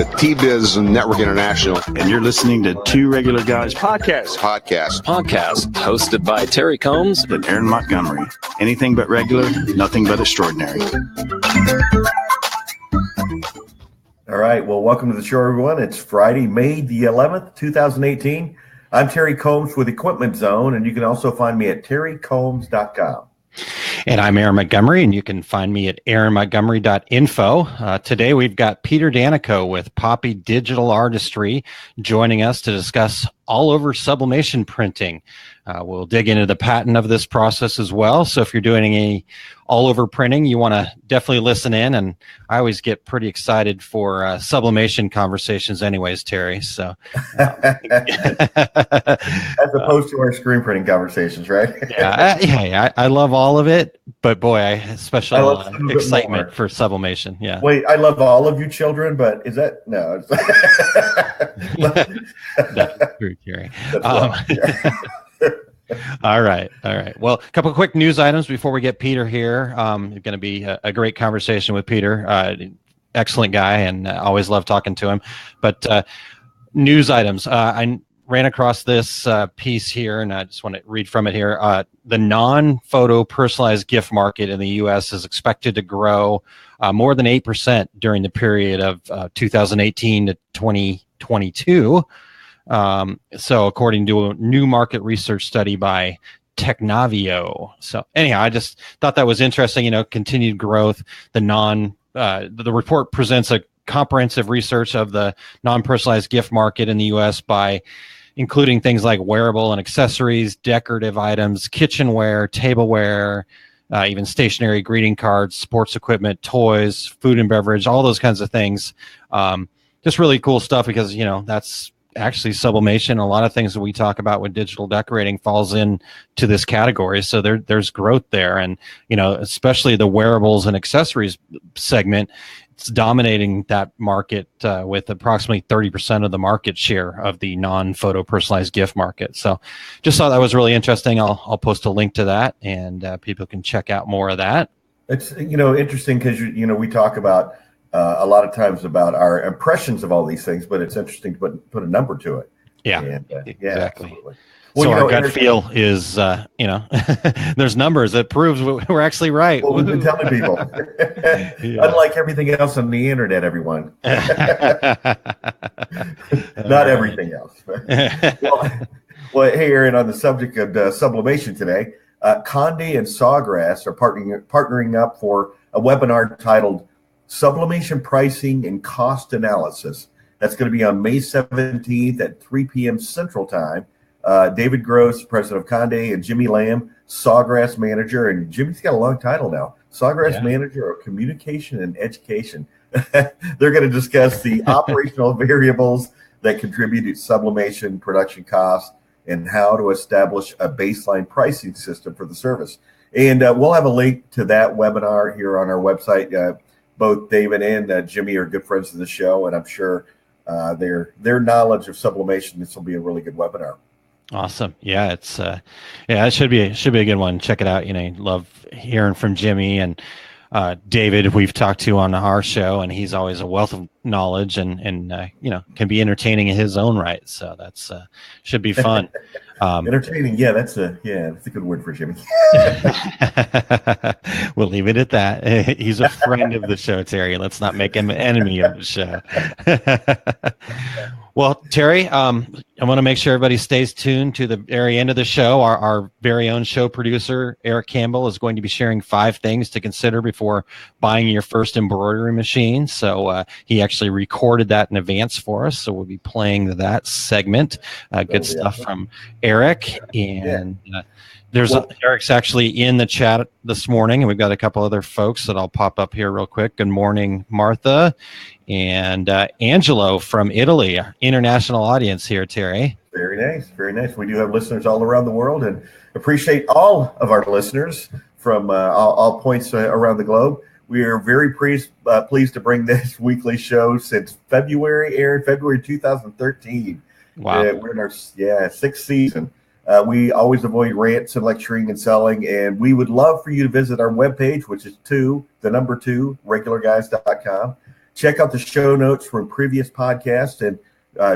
at T-Biz Network International. And you're listening to Two Regular Guys Podcast hosted by Terry Combs and Aaron Montgomery. Anything but regular, nothing but extraordinary. All right. Well, welcome to the show, everyone. It's Friday, May the 11th, 2018. I'm Terry Combs with Equipment Zone, and you can also find me at terrycombs.com. And I'm Aaron Montgomery, and you can find me at aaronmontgomery.info. Today we've got Peter Danico with Poppy Digital Artistry joining us to discuss all over sublimation printing. We'll dig into the patent of this process as well. So if you're doing any all over printing, you want to definitely listen in. And I always get pretty excited for sublimation conversations anyways, Terry. So as opposed to our screen printing conversations, right? I love all of it, but boy, I especially excitement for sublimation. Yeah. Wait, I love all of you children, but is that no? That's true, Terry. All right. Well, a couple of quick news items before we get Peter here. It's going to be a great conversation with Peter. Excellent guy, and always love talking to him. But news items. I ran across this piece here, and I just want to read from it here. The non-photo personalized gift market in the U.S. is expected to grow more than 8% during the period of 2018 to 2022. So according to a new market research study by Technavio. So anyhow, I just thought that was interesting, continued growth. The report presents a comprehensive research of the non-personalized gift market in the U.S. by including things like wearable and accessories, decorative items, kitchenware, tableware, even stationary greeting cards, sports equipment, toys, food and beverage, all those kinds of things. Just really cool stuff because, that's actually sublimation. A lot of things that we talk about with digital decorating falls into this category. So there's growth there. And, especially the wearables and accessories segment, it's dominating that market with approximately 30% of the market share of the non-photo personalized gift market. So just thought that was really interesting. I'll post a link to that and people can check out more of that. It's, interesting because, we talk about a lot of times about our impressions of all these things, but it's interesting to put a number to it. Yeah, and, exactly. Absolutely. Well, so our gut feel is, there's numbers that proves we're actually right. Well, we've been telling people. Unlike everything else on the internet, everyone. Not everything else. Well, hey, Aaron, on the subject of sublimation today, Conde and Sawgrass are partnering up for a webinar titled Sublimation Pricing and Cost Analysis. That's going to be on May 17th at 3 p.m. Central Time. David Gross, president of Conde, and Jimmy Lamb, Sawgrass manager. And Jimmy's got a long title now. Sawgrass manager of communication and education. They're going to discuss the operational variables that contribute to sublimation production costs and how to establish a baseline pricing system for the service. And we'll have a link to that webinar here on our website. Both David and Jimmy are good friends of the show, and I'm sure their knowledge of sublimation, this will be a really good webinar. Awesome. Yeah, it should be a good one. Check it out. Love hearing from Jimmy and David, we've talked to on our show, and he's always a wealth of knowledge and can be entertaining in his own right. So that's should be fun. Entertaining, that's a good word for Jimmy. We'll leave it at that. He's a friend of the show, Terry. Let's not make him an enemy of the show. Well, Terry, I want to make sure everybody stays tuned to the very end of the show. Our very own show producer, Eric Campbell, is going to be sharing 5 things to consider before buying your first embroidery machine. So he actually recorded that in advance for us. So we'll be playing that segment. Good stuff from Eric. And Eric's actually in the chat this morning, and we've got a couple other folks that I'll pop up here real quick. Good morning, Martha. And Angelo from Italy, international audience here, Terry. Very nice, very nice. We do have listeners all around the world, and appreciate all of our listeners from all points around the globe. We are very pleased to bring this weekly show since February 2013. Wow. We're in our 6th season. We always avoid rants and lecturing and selling, and we would love for you to visit our webpage, which is 2, regularguys.com. check out the show notes from previous podcasts. And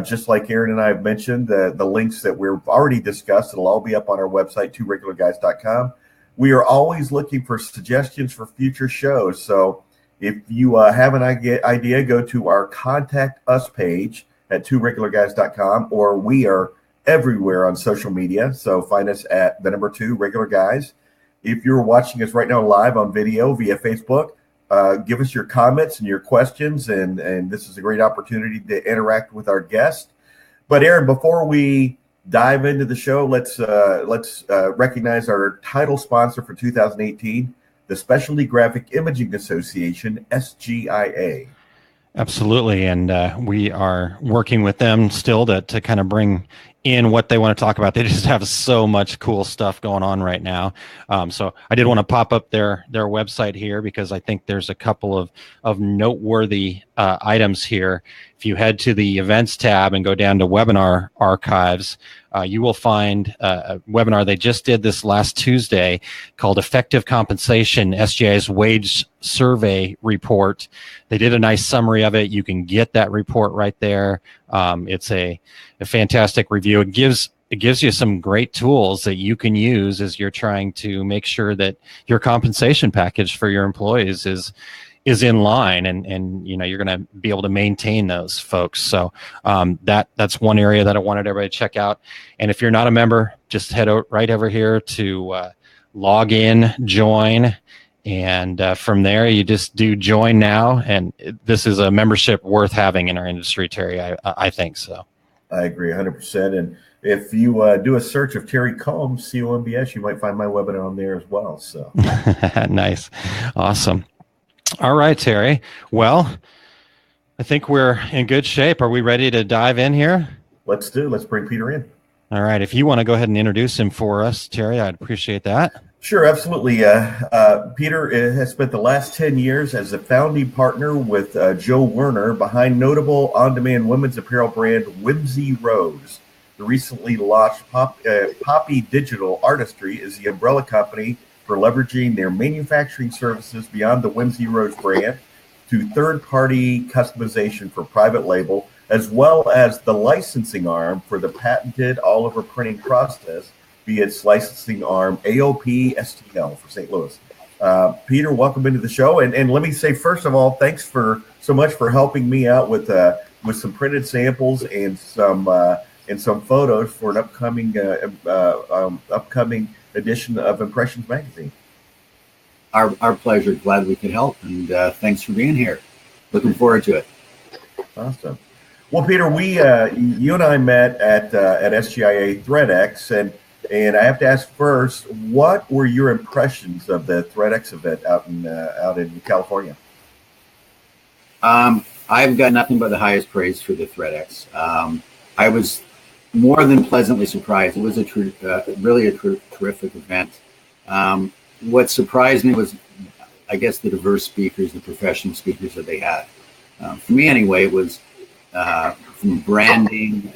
just like Aaron and I have mentioned, the links that we've already discussed, it'll all be up on our website, tworegularguys.com. We are always looking for suggestions for future shows. So if you have an idea, go to our Contact Us page at tworegularguys.com, or we are everywhere on social media. So find us at the number 2 Regular Guys. If you're watching us right now live on video via Facebook, give us your comments and your questions, and this is a great opportunity to interact with our guest. But Aaron, before we dive into the show, let's recognize our title sponsor for 2018, the Specialty Graphic Imaging Association, SGIA. Absolutely, and we are working with them still to kind of bring in what they want to talk about. They just have so much cool stuff going on right now. So I did want to pop up their website here because I think there's a couple of noteworthy items here. If you head to the events tab and go down to webinar archives, you will find a webinar they just did this last Tuesday called Effective Compensation, SGI's Wage Survey Report. They did a nice summary of it. You can get that report right there. It's a fantastic review. It gives you some great tools that you can use as you're trying to make sure that your compensation package for your employees is in line, and you're going to be able to maintain those folks. So that's one area that I wanted everybody to check out. And if you're not a member, just head right over here to log in, join, and from there you just do join now. And this is a membership worth having in our industry, Terry. I think so. I agree 100%. And if you do a search of Terry Combs, COMBS, you might find my webinar on there as well. So nice. Awesome. All right, Terry. Well, I think we're in good shape. Are we ready to dive in here? Let's bring Peter in. All right. If you want to go ahead and introduce him for us, Terry, I'd appreciate that. Sure, absolutely. Peter has spent the last 10 years as a founding partner with Joe Werner behind notable on-demand women's apparel brand Whimsy Rose. The recently launched Poppy Digital Artistry is the umbrella company for leveraging their manufacturing services beyond the Whimsy Rose brand to third-party customization for private label, as well as the licensing arm for the patented all-over printing process via its licensing arm, AOP STL for St. Louis. Peter, welcome into the show. And let me say, first of all, thanks so much for helping me out with some printed samples and some photos for an upcoming edition of Impressions Magazine. Our pleasure. Glad we could help, and thanks for being here. Looking forward to it. Awesome. Well, Peter, you and I met at SGIA ThreadX, and I have to ask first, what were your impressions of the ThreadX event out in California? I've got nothing but the highest praise for the ThreadX. I was more than pleasantly surprised. It was really a terrific event. What surprised me was, I guess, the diverse speakers, the professional speakers that they had. For me, anyway, it was from branding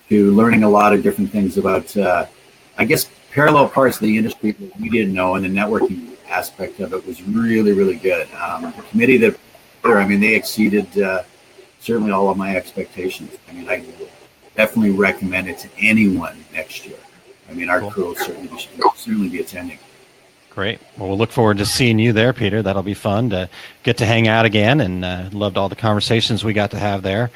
to learning a lot of different things about, I guess, parallel parts of the industry that we didn't know, and the networking aspect of it was really, really good. The committee they exceeded certainly all of my expectations. I definitely recommend it to anyone next year. Our crew will certainly be attending. Great. Well, we'll look forward to seeing you there, Peter. That'll be fun to get to hang out again, and loved all the conversations we got to have there.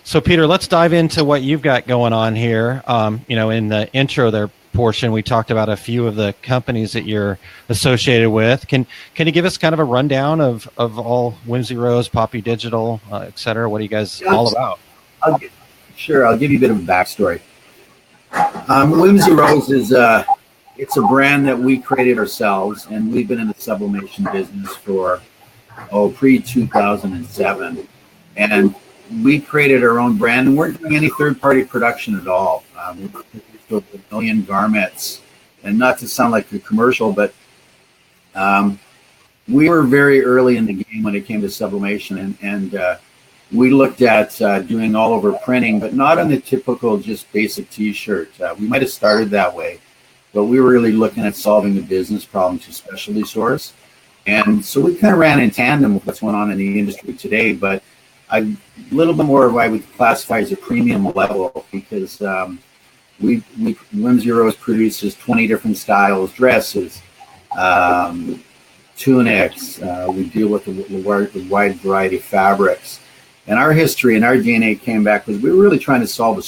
So, Peter, let's dive into what you've got going on here. In the intro there portion, we talked about a few of the companies that you're associated with. Can you give us kind of a rundown of all Whimsy Rose, Poppy Digital, et cetera? What are you guys all about? Sure. I'll give you a bit of a backstory. Whimsy Rose is it's a brand that we created ourselves, and we've been in the sublimation business for pre-2007, and we created our own brand, and weren't doing any third-party production at all. We produced over 1 million garments, and not to sound like a commercial, but we were very early in the game when it came to sublimation, and we looked at doing all over printing, but not on the typical just basic T-shirt. We might have started that way, but we were really looking at solving the business problem to specialty stores. And so we kind of ran in tandem with what's going on in the industry today, but a little bit more of what I would classify as a premium level, because Whimsy Rose produces 20 different styles, dresses, tunics. We deal with a wide variety of fabrics. And our history and our DNA came back because we were really trying to solve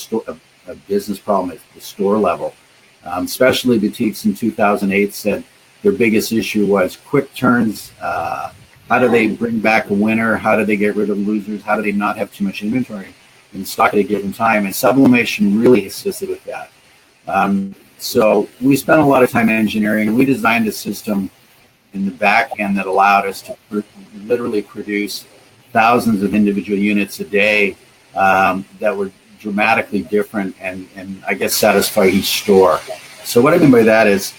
a business problem at the store level. Specialty boutiques in 2008 said their biggest issue was quick turns. How do they bring back a winner? How do they get rid of losers? How do they not have too much inventory in stock at a given time? And Sublimation really assisted with that. So we spent a lot of time engineering, and we designed a system in the back end that allowed us to literally produce thousands of individual units a day that were dramatically different and I guess satisfy each store. So what I mean by that is,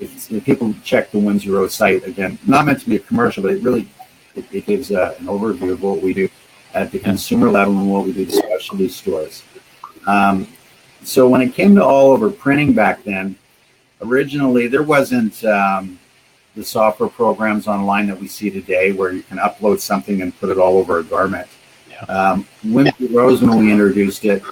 if people check the Whimsy Rose site, again, not meant to be a commercial, but it gives an overview of what we do at the consumer level and what we do at specialty stores. So when it came to all over printing back then, originally there wasn't the software programs online that we see today where you can upload something and put it all over a garment. Whimsy Rose, when we introduced it,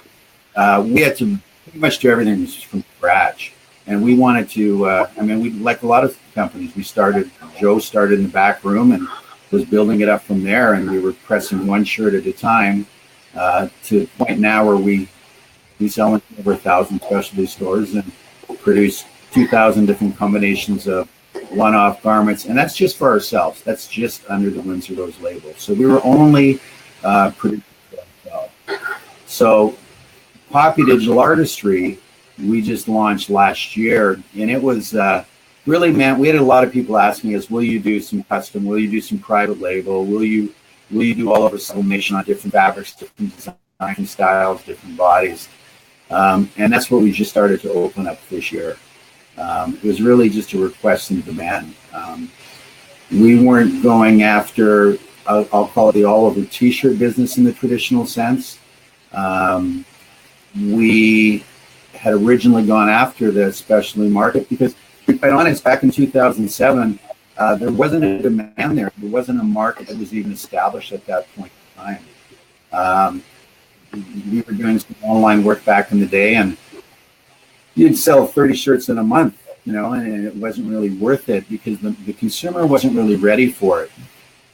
we had to pretty much do everything from scratch. And we wanted to, we like a lot of companies, Joe started in the back room and was building it up from there. And we were pressing one shirt at a time to the point now where we sell in over 1,000 specialty stores and produce 2,000 different combinations of one-off garments. And that's just for ourselves. That's just under the Whimsy Rose label. So we were only producing for ourselves. So Poppy Digital Artistry, we just launched last year, and it was really meant, we had a lot of people asking us, will you do some custom, will you do some private label, will you do all over sublimation on different fabrics, different design styles, different bodies, and that's what we just started to open up this year. It was really just a request and demand. We weren't going after, I'll call it the all-over t-shirt business in the traditional sense. We had originally gone after the specialty market because, to be quite honest, back in 2007, there wasn't a demand there. There wasn't a market that was even established at that point in time. We were doing some online work back in the day, and you'd sell 30 shirts in a month, and it wasn't really worth it because the consumer wasn't really ready for it.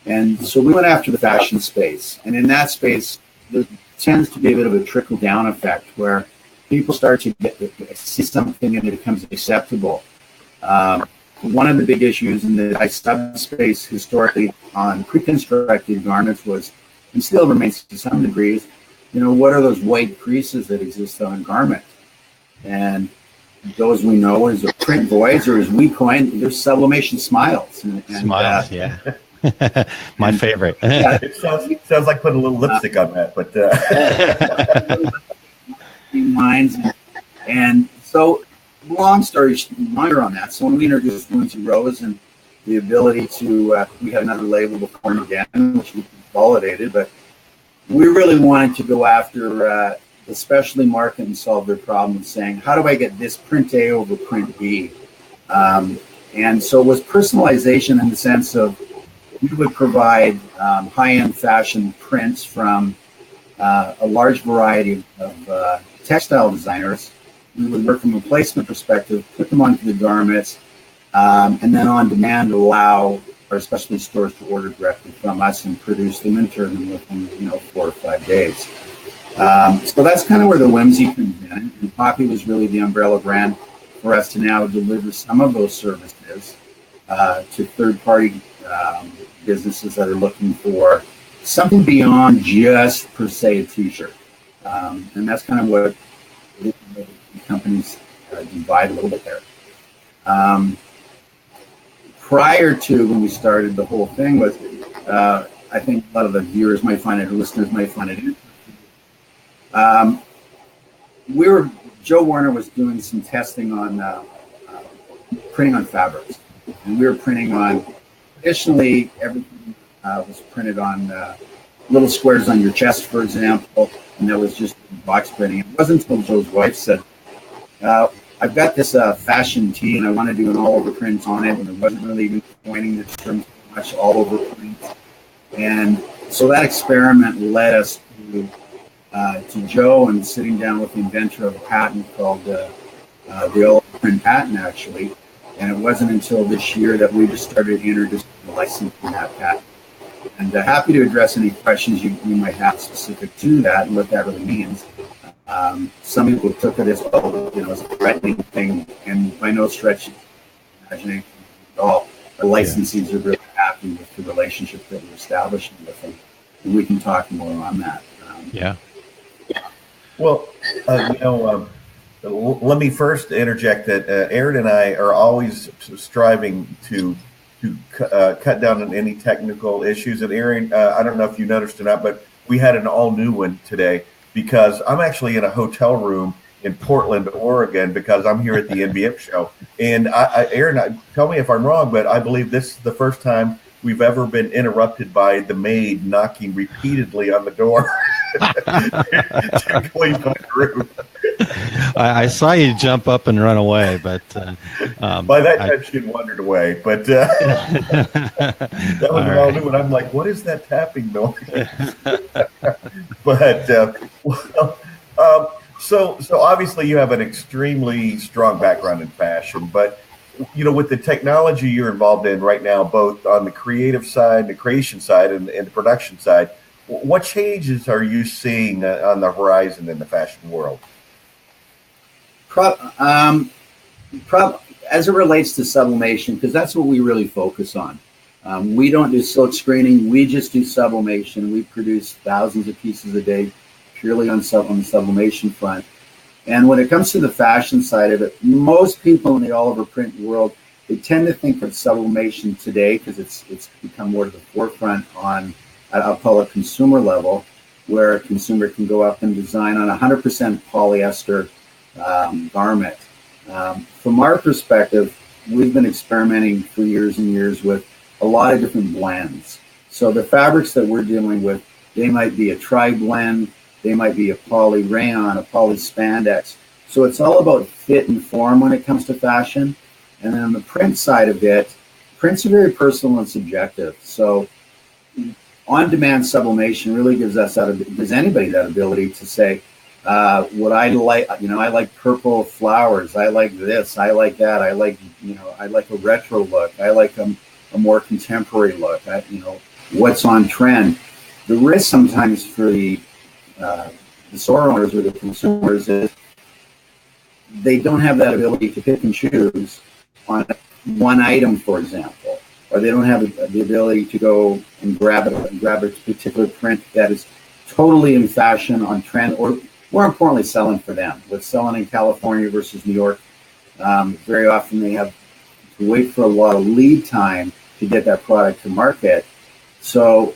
And so we went after the fashion space. And in that space, there tends to be a bit of a trickle-down effect where people start to see something and it becomes acceptable. One of the big issues in the subspace historically on pre-constructed garments was, and still remains to some degrees, what are those white creases that exist on a garment? And those we know as a print voids, or as we coined, there's sublimation smiles. Smiles, yeah. My favorite. Yeah, it sounds like putting a little lipstick on that, but minds. And so, long story longer on that. So when we introduced Whimsy Rose and the ability to, we had another label before and again, which we consolidated, but we really wanted to go after the specialty market and solve their problem of saying, how do I get this print A over print B? And so it was personalization in the sense of we would provide high-end fashion prints from a large variety of textile designers. We would work from a placement perspective, put them onto the garments, and then on demand allow our specialty stores to order directly from us and produce them and turn them within 4 or 5 days. So that's kind of where the Whimsy comes in. And Poppy was really the umbrella brand for us to now deliver some of those services to third-party businesses that are looking for something beyond just per se a t-shirt. And that's kind of what the companies divide a little bit there. Prior to when we started, the whole thing was, I think a lot of the viewers might find it, or listeners might find it interesting. Joe Warner was doing some testing on printing on fabrics, and we were printing on, traditionally everything was printed on little squares on your chest, for example, and that was just box printing. It wasn't until Joe's wife said, I've got this fashion tee and I want to do an all over print on it, and it wasn't really even pointing the terms much all over print. And so that experiment led us to Joe and sitting down with the inventor of a patent called the old print patent, actually. And it wasn't until this year that we just started introducing the licensing that patent. And happy to address any questions you might have specific to that and what that really means. Some people took it as, as a threatening thing, and by no stretch of imagination at all. The licensees are really happy with the relationship that we're establishing with them, and we can talk more on that. Yeah. Well, let me first interject that Aaron and I are always striving to cut down on any technical issues. And Aaron, I don't know if you noticed or not, but we had an all new one today because I'm actually in a hotel room in Portland, Oregon, because I'm here at the NBF show. And Aaron, tell me if I'm wrong, but I believe this is the first time we've ever been interrupted by the maid knocking repeatedly on the door to clean my room. I saw you jump up and run away, but by that time she had wandered away. But that was an all new one. I'm like, what is that tapping noise? But so obviously you have an extremely strong background in fashion, but with the technology you're involved in right now, both on the creative side, the creation side, and the production side, what changes are you seeing on the horizon in the fashion world? As it relates to sublimation, because that's what we really focus on. We don't do silk screening. We just do sublimation. We produce thousands of pieces a day purely on the sublimation front. And when it comes to the fashion side of it, most people in the all over print world, they tend to think of sublimation today because it's become more to the forefront on, I'll call it consumer level, where a consumer can go up and design on 100% polyester garment. From our perspective, we've been experimenting for years and years with a lot of different blends. So the fabrics that we're dealing with, they might be a tri-blend, they might be a poly rayon, a poly spandex. So it's all about fit and form when it comes to fashion. And then on the print side of it, prints are very personal and subjective. So on-demand sublimation really gives anybody that ability to say, what I like, I like purple flowers. I like this. I like that. I like a retro look. I like a more contemporary look. What's on trend. The risk sometimes for the store owners or the consumers is they don't have that ability to pick and choose on one item, for example, or they don't have the ability to go and grab a particular print that is totally in fashion on trend, or more importantly, selling for them. With selling in California versus New York, very often they have to wait for a lot of lead time to get that product to market. So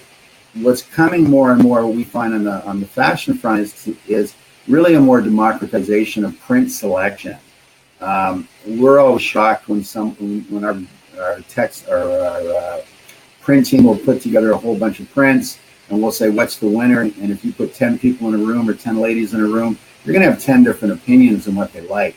what's coming more and more, we find on the fashion front is really a more democratization of print selection. We're always shocked when our print team will put together a whole bunch of prints, and we'll say, what's the winner? And if you put 10 people in a room or 10 ladies in a room, you're going to have 10 different opinions on what they like.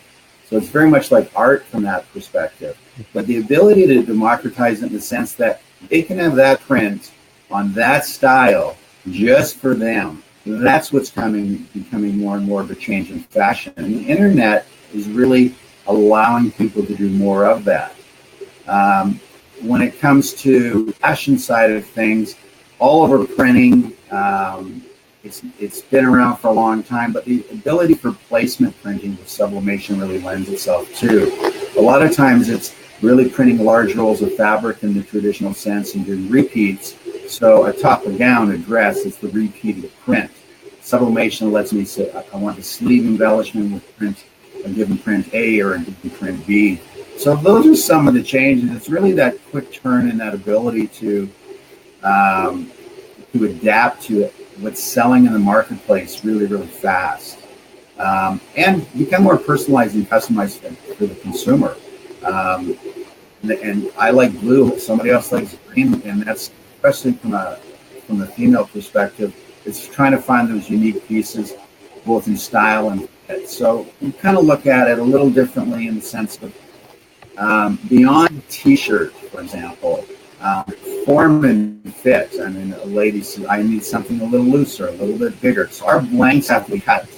So it's very much like art from that perspective. But the ability to democratize it in the sense that they can have that print on that style just for them, that's what's becoming more and more of a change in fashion. And the internet is really allowing people to do more of that. When it comes to fashion side of things, all over printing, it's been around for a long time, but the ability for placement printing with sublimation really lends itself to. A lot of times it's really printing large rolls of fabric in the traditional sense and doing repeats. So a top, a gown, a dress, it's the repeat of the print. Sublimation lets me say, I want the sleeve embellishment with print, a given print A or a given print B. So those are some of the changes. It's really that quick turn and that ability to adapt to what's selling in the marketplace really, really fast. And become more personalized and customized for the consumer. And I like blue, somebody else likes green, and that's especially from the female perspective, it's trying to find those unique pieces, both in style and fit. So we kind of look at it a little differently in the sense of beyond t-shirt, for example, Form and fit. I mean, a lady says, I need something a little looser, a little bit bigger. So our blanks have to be cut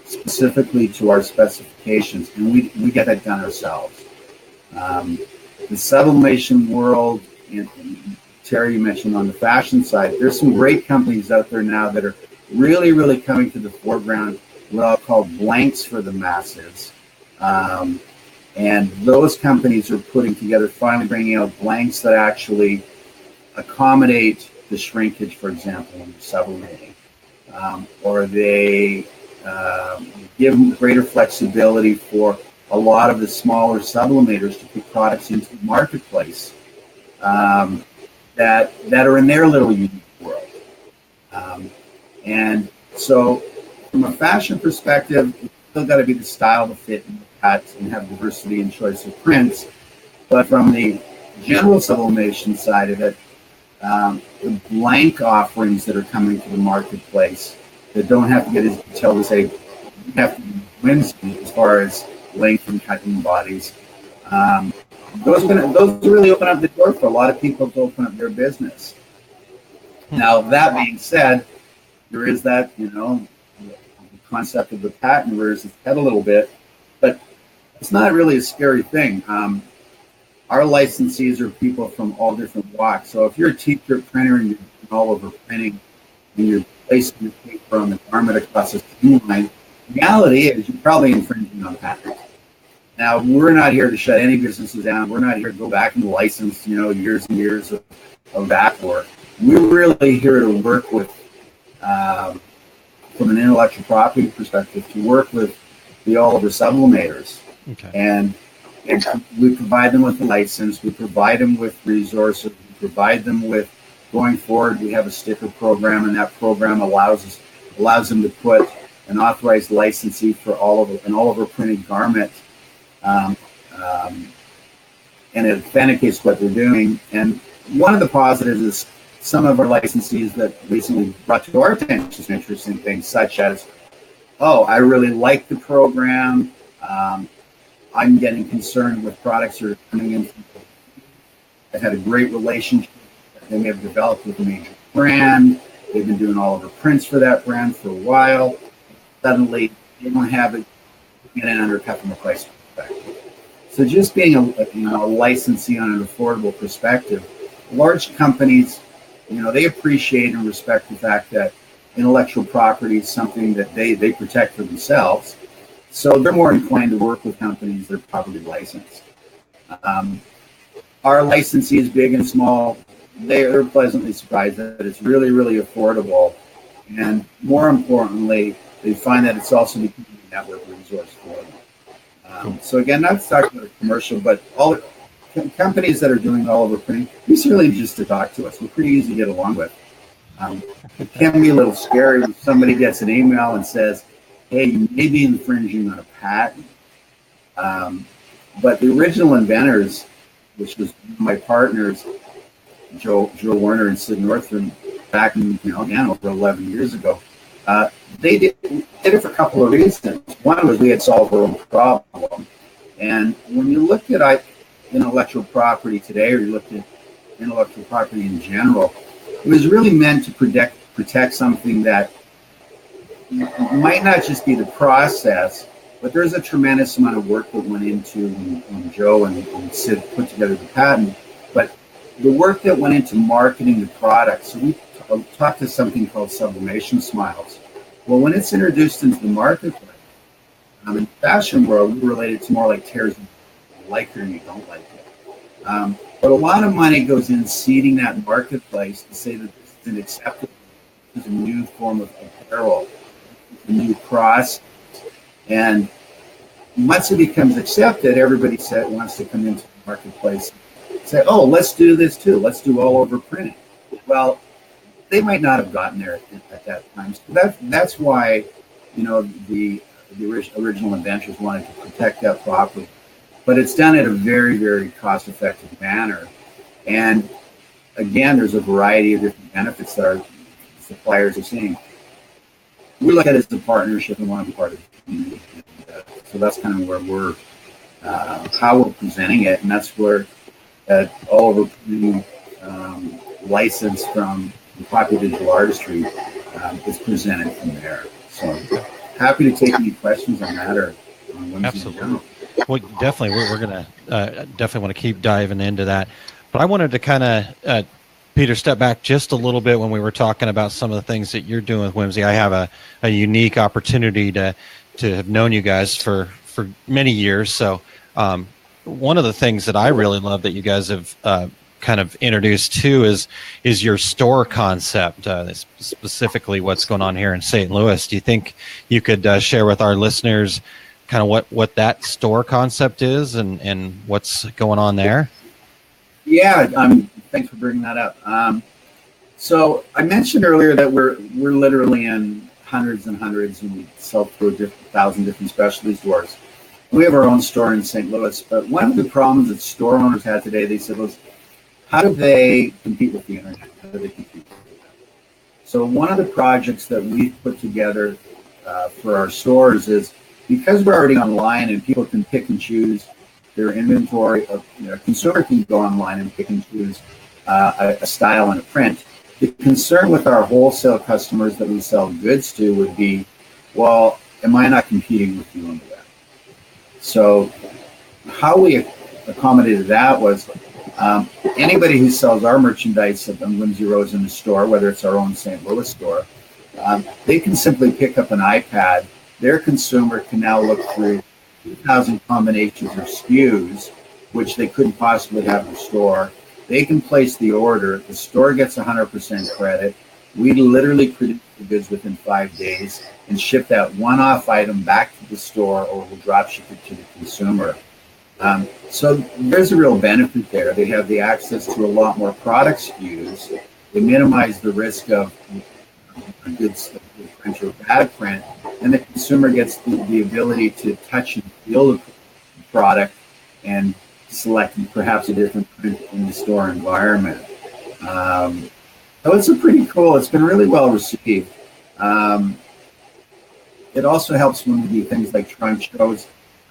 specifically to our specifications, and we get that done ourselves. The sublimation world, and Terry, you mentioned on the fashion side, there's some great companies out there now that are really, really coming to the foreground, what I'll call blanks for the masses. And those companies are putting together, finally bringing out blanks that actually accommodate the shrinkage, for example, when you're sublimating. Or they give greater flexibility for a lot of the smaller sublimators to put products into the marketplace that are in their little unique world. And so from a fashion perspective, it's still got to be the style, the fit, and the cut, and have diversity and choice of prints. But from the general sublimation side of it, the blank offerings that are coming to the marketplace that don't have to get as detailed as they have to be whimsy as far as length and cutting bodies. Those really open up the door for a lot of people to open up their business. Now, that being said, there is that, the concept of the patent rears its head a little bit, but it's not really a scary thing. Our licensees are people from all different walks. So if you're a t-shirt printer and you're doing all over printing and you're placing your paper on the garment across a seam line, the reality is you're probably infringing on patent. Now, we're not here to shut any businesses down. We're not here to go back and license, years and years of back work. We're really here to work with, from an intellectual property perspective, to work with the Oliver sublimators. Okay. And we provide them with a license. We provide them with resources. We provide them with, going forward, we have a sticker program, and that program allows them to put an authorized licensee for an Oliver printed garment. And it authenticates what they're doing. And one of the positives is some of our licensees that recently brought to our attention some interesting things, such as, I really like the program. I'm getting concerned with products that are coming in. I've had a great relationship that they may have developed with a major brand. They've been doing all of the prints for that brand for a while. Suddenly, they don't have it in an undercut from a price perspective. So just being a licensee on an affordable perspective, large companies, they appreciate and respect the fact that intellectual property is something that they protect for themselves. So they're more inclined to work with companies that are properly licensed. Our licensees, big and small, they're pleasantly surprised that it's really, really affordable. And more importantly, they find that it's also becoming a network resource for them. So again, not talking about commercial, but all companies that are doing all over printing, it's really just to talk to us. We're pretty easy to get along with. It can be a little scary when somebody gets an email and says, hey, you may be infringing on a patent. But the original inventors, which was my partners, Joe Werner and Sid Northam, back in, again, over 11 years ago, they did it for a couple of reasons. One was we had solved our own problem. And when you look at intellectual property today, or you look at intellectual property in general, it was really meant to protect something that might not just be the process, but there's a tremendous amount of work that went into when Joe and Sid put together the patent. But the work that went into marketing the product, so we talked to something called Sublimation Smiles. Well, when it's introduced into the marketplace, in the fashion world, we relate it to more like tears, you like it or you don't like it. But a lot of money goes in seeding that marketplace to say that this is an acceptable, this is a new form of apparel, a new process. And once it becomes accepted, everybody wants to come into the marketplace and say, oh, let's do this too. Let's do all over printing. Well, they might not have gotten there at that time. So that's why, the original inventors wanted to protect that property. But it's done in a very, very cost-effective manner. And again, there's a variety of different benefits that our suppliers are seeing. We look at it as a partnership and want to be part of the community. So that's kind of where how we're presenting it, and that's where Oliver license from the popular digital artistry is presented from there. So happy to take any questions on that or on Whimsy. Absolutely. Well, definitely, we're going to definitely want to keep diving into that. But I wanted to kind of, Peter, step back just a little bit when we were talking about some of the things that you're doing with Whimsy. I have a unique opportunity to have known you guys for many years. So one of the things that I really love that you guys have kind of introduced to is your store concept, specifically what's going on here in St. Louis. Do you think you could share with our listeners kind of what that store concept is and what's going on there? Yeah, thanks for bringing that up. So I mentioned earlier that we're literally in hundreds and hundreds, and we sell through 1,000 different specialty stores. We have our own store in St. Louis, but one of the problems that store owners had today, they said, was how do they compete with the internet? How do they compete with the internet? So one of the projects that we've put together for our stores is, because we're already online and people can pick and choose their inventory, a consumer can go online and pick and choose a style and a print. The concern with our wholesale customers that we sell goods to would be, well, am I not competing with you on the web? So how we accommodated that was anybody who sells our merchandise on Whimsy Rose in the store, whether it's our own St. Louis store, they can simply pick up an iPad. Their consumer can now look through 2,000 combinations of SKUs, which they couldn't possibly have in the store. They can place the order. The store gets 100% credit. We literally produce the goods within 5 days and ship that one-off item back to the store, or we'll drop ship it to the consumer. So there's a real benefit there. They have the access to a lot more product SKUs. They minimize the risk of goods print or bad print, and the consumer gets the ability to touch and feel the product and select perhaps a different print in the store environment. So it's pretty cool. It's been really well received. It also helps when we do things like trunk shows.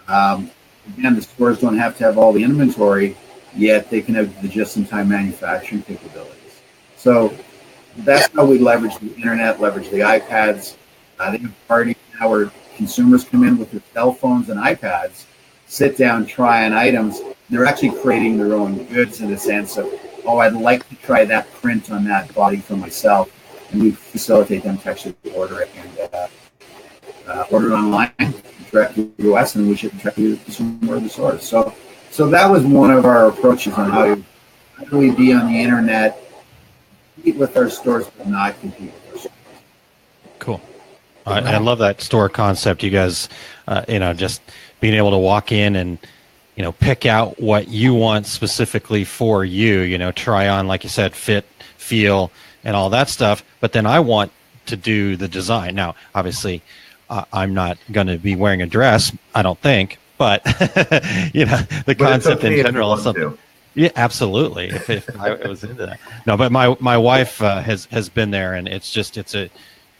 Again, the stores don't have to have all the inventory, yet they can have the just-in-time manufacturing capabilities. So that's how we leverage the internet, leverage the iPads. They have parties now where consumers come in with their cell phones and iPads, sit down, try on items. They're actually creating their own goods in the sense of, oh, I'd like to try that print on that body for myself. And we facilitate them to actually order it and order it online, directly to us, and we ship directly to some more of the stores. So that was one of our approaches on how do we be on the internet, compete with our stores, but not compete with our stores. Cool. I love that store concept. You guys, just being able to walk in and, pick out what you want specifically for you, try on, like you said, fit, feel, and all that stuff. But then I want to do the design. Now, obviously, I'm not going to be wearing a dress, I don't think, but, the concept in general is something. Yeah, absolutely. If I was into that. No, but my wife has been there, and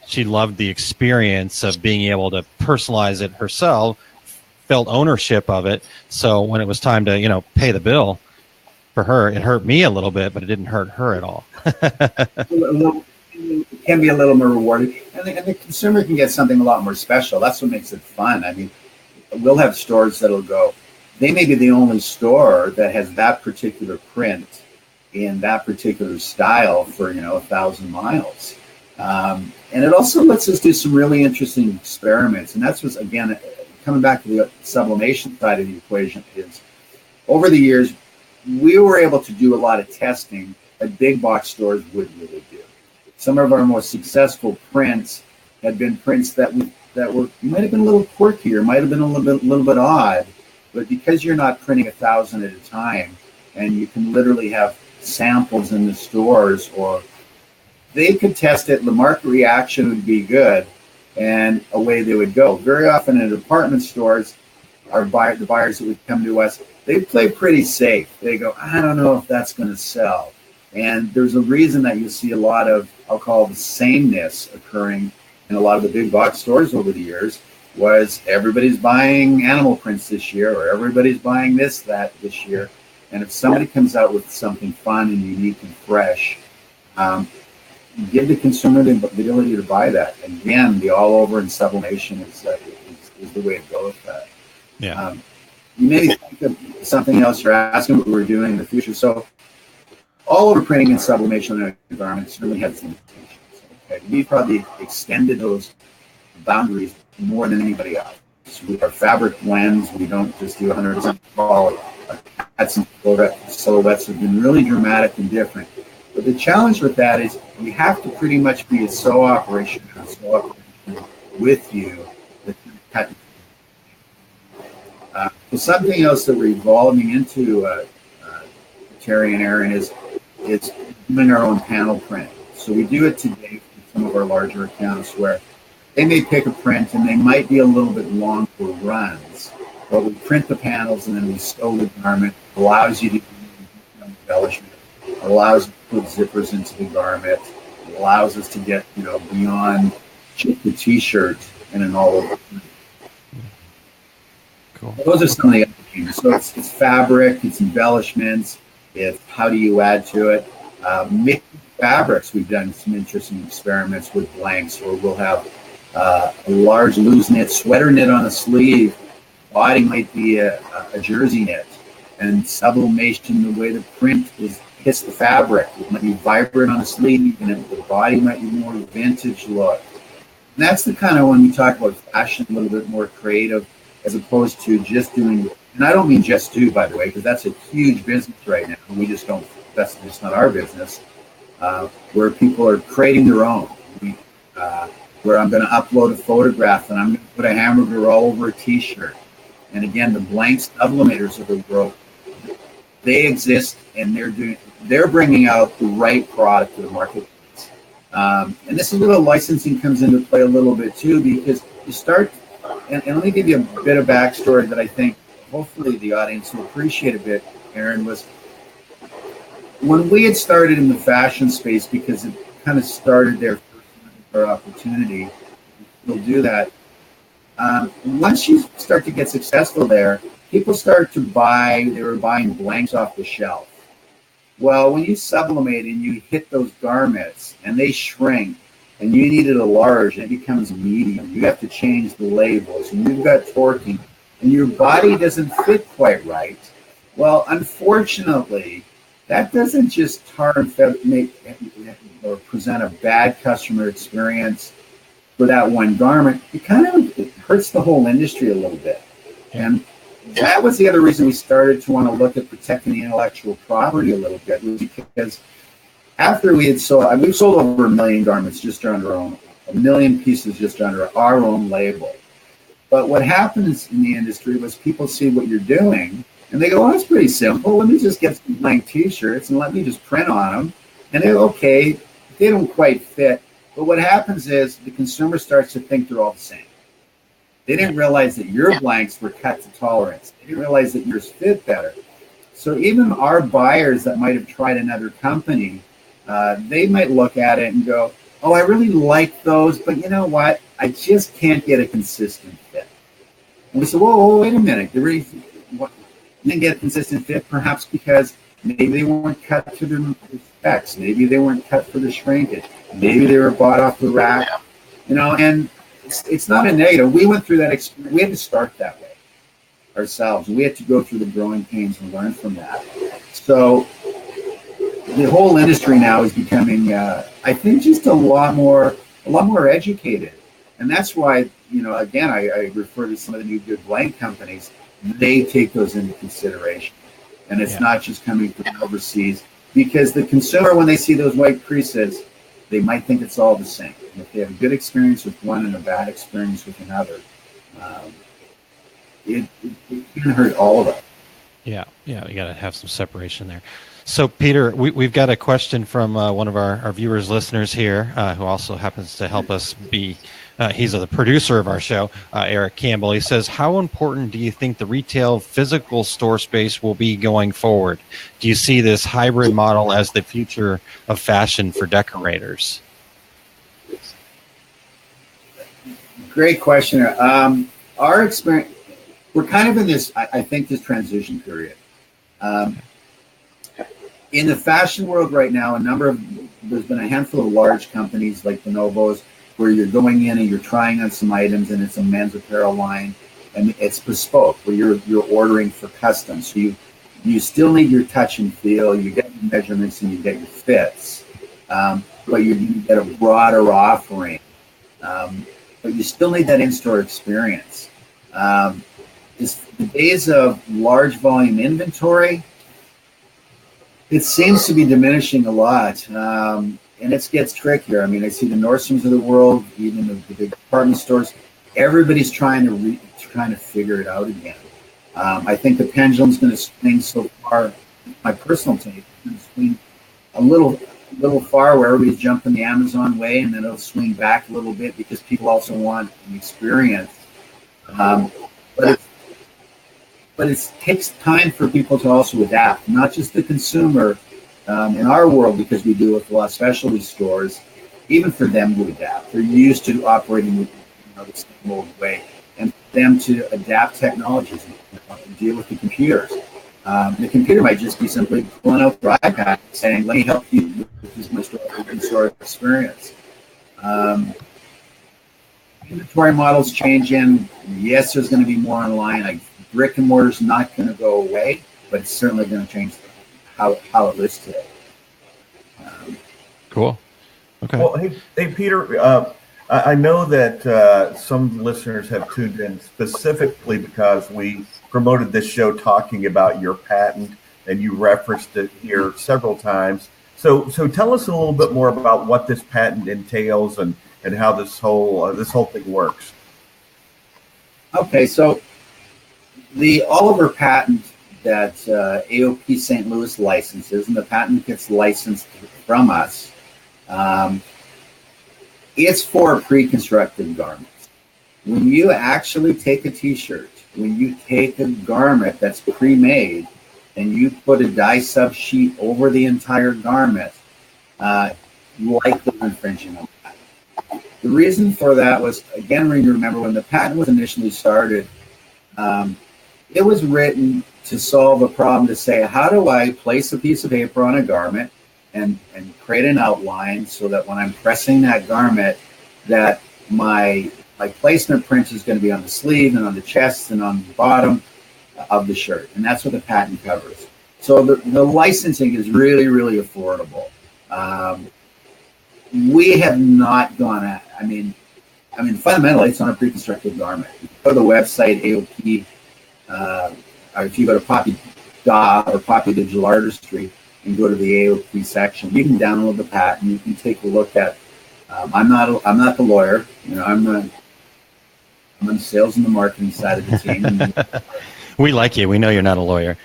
she loved the experience of being able to personalize it herself, felt ownership of it. So when it was time to, pay the bill for her, it hurt me a little bit, but it didn't hurt her at all. It can be a little more rewarding, and the consumer can get something a lot more special. That's what makes it fun. I mean, we'll have stores that'll go, they may be the only store that has that particular print in that particular style for 1,000 miles. And it also lets us do some really interesting experiments. And that's what's, again, coming back to the sublimation side of the equation, is over the years, we were able to do a lot of testing that big box stores wouldn't really do. Some of our most successful prints had been prints that might have been a little quirkier, might have been a little bit odd, but because you're not printing 1,000 at a time, and you can literally have samples in the stores, or they could test it, the market reaction would be good, and away they would go. Very often in department stores, the buyers that would come to us, they play pretty safe. They go, I don't know if that's going to sell. And there's a reason that you see a lot of, I'll call it, the sameness occurring in a lot of the big box stores over the years, was everybody's buying animal prints this year, or everybody's buying that this year. And if somebody comes out with something fun and unique and fresh, Give the consumer the ability to buy that. And again, the all over and sublimation is the way to go with that. Yeah. You may think of something else you're asking what we're doing in the future. So all over printing and sublimation on our garments really has limitations. Okay? We probably extended those boundaries more than anybody else. With our fabric blends, we don't just do 100% quality. Had some silhouettes have been really dramatic and different. But the challenge with that is we have to pretty much be so operational with you. Something else that we're evolving into, Terry and Aaron, is it's doing our own panel print. So we do it today for some of our larger accounts where they may pick a print and they might be a little bit long for runs, but we print the panels and then we sew the garment. Allows you to do embellishment. Allows us to put zippers into the garment. It allows us to get beyond just the t-shirt and an all over. Cool. Those are some of the other things. So it's fabric, it's embellishments, it's how do you add to it. Mixed fabrics, we've done some interesting experiments with blanks where we'll have a large loose knit sweater knit on a sleeve. Body might be a jersey knit. And sublimation, the way the print hits the fabric, it might be vibrant on the sleeve, and the body might be more vintage look. And that's the kind of when we talk about fashion, a little bit more creative, as opposed to just doing. And I don't mean just do, by the way, because that's a huge business right now. We just don't. That's just not our business. Where people are creating their own. Where I'm going to upload a photograph and I'm going to put a hamburger all over a T-shirt. And again, the blank sublimators of the world, they exist and they're bringing out the right product to the marketplace. And this is where the licensing comes into play a little bit too, because you start, and let me give you a bit of backstory that I think hopefully the audience will appreciate a bit, Aaron, was when we had started in the fashion space, because it kind of started there for opportunity, we'll do that. Once you start to get successful there, people start to they were buying blanks off the shelf. Well, when you sublimate and you hit those garments and they shrink and you needed a large and it becomes medium, you have to change the labels and you've got torquing and your body doesn't fit quite right. Well, unfortunately, that doesn't just tar and make or present a bad customer experience for that one garment. It kind of hurts the whole industry a little bit. And that was the other reason we started to want to look at protecting the intellectual property a little bit, was because after we've sold over 1 million garments just under our own, 1 million pieces just under our own label. But what happens in the industry was people see what you're doing and they go, oh, that's pretty simple. Let me just get some blank T-shirts and let me just print on them. And they're okay. They don't quite fit. But what happens is the consumer starts to think they're all the same. They didn't realize that your blanks were cut to tolerance. They didn't realize that yours fit better. So even our buyers that might have tried another company, they might look at it and go, oh, I really like those, but you know what? I just can't get a consistent fit. And we said, whoa, wait a minute. They really didn't get a consistent fit, perhaps because maybe they weren't cut to the specs. Maybe they weren't cut for the shrinkage. Maybe they were bought off the rack, and it's not a negative. We went through that experience. We had to start that way ourselves. We had to go through the growing pains and learn from that. So the whole industry now is becoming, I think, just a lot more educated. And that's why, again, I refer to some of the new good blank companies. They take those into consideration. And it's not just coming from overseas, because the consumer, when they see those white creases, they might think it's all the same. And if they have a good experience with one and a bad experience with another, it can hurt all of us. Yeah, you got to have some separation there. So, Peter, we've got a question from one of our viewers, listeners here, who also happens to help us be, he's the producer of our show, Eric Campbell. He says, how important do you think the retail physical store space will be going forward? Do you see this hybrid model as the future of fashion for decorators? Great question. Our experience, we're kind of in this, I think, this transition period. in the fashion world right now, there's been a handful of large companies like Bonobos where you're going in and you're trying on some items, and it's a men's apparel line, and it's bespoke where you're ordering for custom. So you still need your touch and feel, you get your measurements and you get your fits, but you get a broader offering. But you still need that in-store experience. The days of large volume inventory, it seems to be diminishing a lot, and it gets trickier. I mean, I see the Nordstroms of the world, even the big department stores. Everybody's trying to figure it out again. I think the pendulum's going to swing so far. My personal take is going to swing a little far, where everybody's jumping the Amazon way, and then it'll swing back a little bit because people also want an experience. But it takes time for people to also adapt, not just the consumer in our world, because we deal with a lot of specialty stores, even for them to adapt. They're used to operating the same old way, and for them to adapt technologies and deal with the computers. The computer might just be simply pulling out the iPad and saying, let me help you with this in-store experience. Inventory models changing. Yes, there's going to be more online. Brick and mortar is not going to go away, but it's certainly going to change how it lives today. Cool. Okay. Well, hey Peter, I know that some listeners have tuned in specifically because we promoted this show talking about your patent, and you referenced it here several times. So tell us a little bit more about what this patent entails and how this whole thing works. Okay, so the Oliver patent that AOP St. Louis licenses, and the patent gets licensed from us, it's for pre-constructed garments. When you actually take a t-shirt, when you take a garment that's pre-made and you put a dye sub sheet over the entire garment, you likely infringing on that. The reason for that was, again, when you remember when the patent was initially started, it was written to solve a problem, to say, how do I place a piece of paper on a garment and create an outline so that when I'm pressing that garment, that my placement print is going to be on the sleeve and on the chest and on the bottom of the shirt. And that's what the patent covers. So the licensing is really, really affordable. We have not gone at, I mean, fundamentally, it's on a pre-constructed garment. You go to the website, AOP, or if you go to Poppy DA or Poppy Digital Artistry and go to the AOP section, you can download the patent. You can take a look at. I'm not the lawyer. I'm on the sales and the marketing side of the team. We like you. We know you're not a lawyer.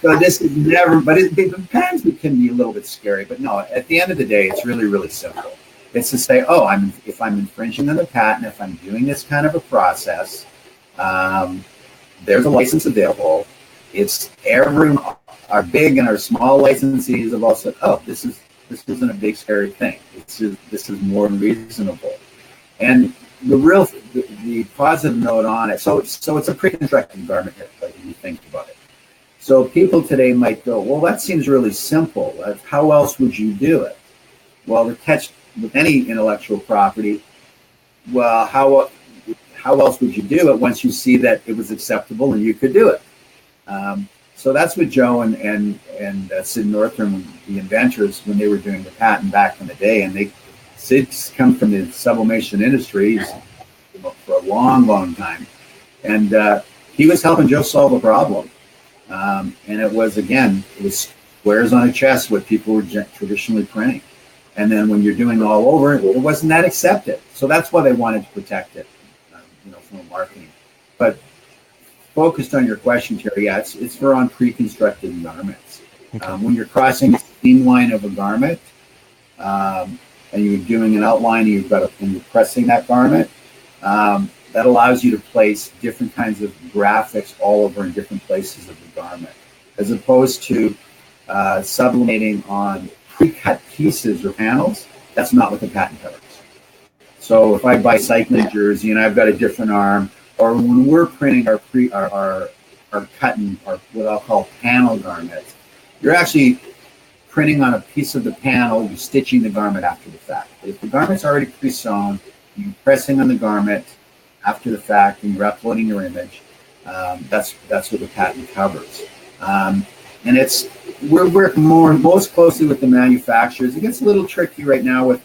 So this is never. But the patents can be a little bit scary. But no, at the end of the day, it's really, really simple. It's to say, if I'm infringing on the patent, if I'm doing this kind of a process, there's a license available. It's our big and our small licensees have all said, this isn't a big scary thing. This is more reasonable. And the positive note on it, so it's a pre-constructed garment, like if you think about it. So people today might go, well, that seems really simple. How else would you do it? Well, the catch with any intellectual property, well, how else would you do it once you see that it was acceptable and you could do it? So that's what Joe and Sid Northrum, the inventors, when they were doing the patent back in the day, and Sid's come from the sublimation industry for a long, long time, and he was helping Joe solve a problem. And it was squares on a chest, what people were traditionally printing. And then when you're doing all over, it wasn't that accepted. So that's why they wanted to protect it, from marketing. But focused on your question, Terry, it's for on pre-constructed garments. Okay. When you're crossing the seam line of a garment, and you're doing an outline, and you're pressing that garment, that allows you to place different kinds of graphics all over in different places of the garment, as opposed to sublimating on pre-cut pieces or panels. That's not what the patent covers. So if I buy cycling jersey and I've got a different arm, or when we're printing our cutting or what I'll call panel garments, you're actually printing on a piece of the panel, you're stitching the garment after the fact. But if the garment's already pre-sewn, you're pressing on the garment after the fact and you're uploading your image. That's what the patent covers. And we're working most closely with the manufacturers. It gets a little tricky right now with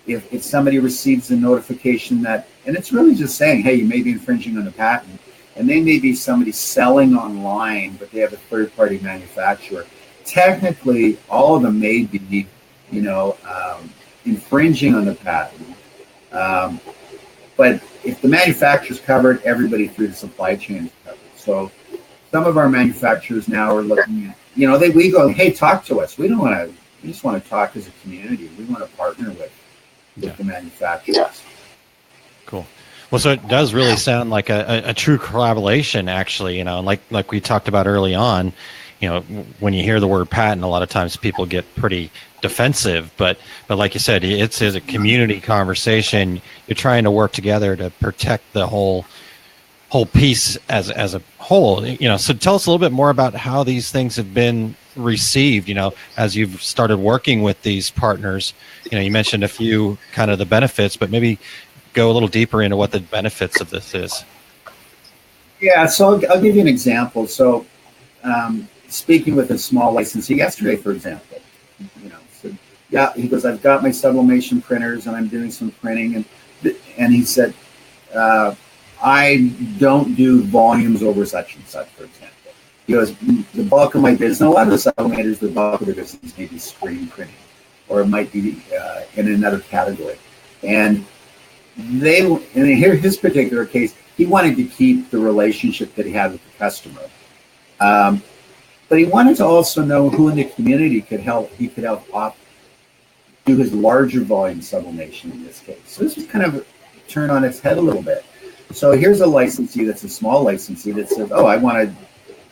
if somebody receives a notification that, and it's really just saying, hey, you may be infringing on the patent, and they may be somebody selling online, but they have a third-party manufacturer. Technically, all of them may be, infringing on the patent. But if the manufacturer's covered, everybody through the supply chain is covered. So some of our manufacturers now are looking at, we go, hey, talk to us. We just want to talk as a community. We want to partner with the manufacturers. Yeah. Cool. Well, so it does really sound like a true collaboration, actually, like we talked about early on. When you hear the word patent, a lot of times people get pretty defensive, but like you said, it's a community conversation. You're trying to work together to protect the whole piece as a whole. So tell us a little bit more about how these things have been received, as you've started working with these partners. You mentioned a few kind of the benefits, but maybe go a little deeper into what the benefits of this is. Yeah, so I'll give you an example. So speaking with a small licensee yesterday, for example, he goes, I've got my sublimation printers and I'm doing some printing, and he said, I don't do volumes over such and such, for example. He goes, the bulk of my business, a lot of the sublimators, the bulk of their business may be screen printing, or it might be in another category. And in his particular case, he wanted to keep the relationship that he had with the customer. But he wanted to also know who in the community he could help do his larger volume sublimation in this case. So this was kind of turned on its head a little bit. So here's a licensee that's a small licensee that says, oh, I want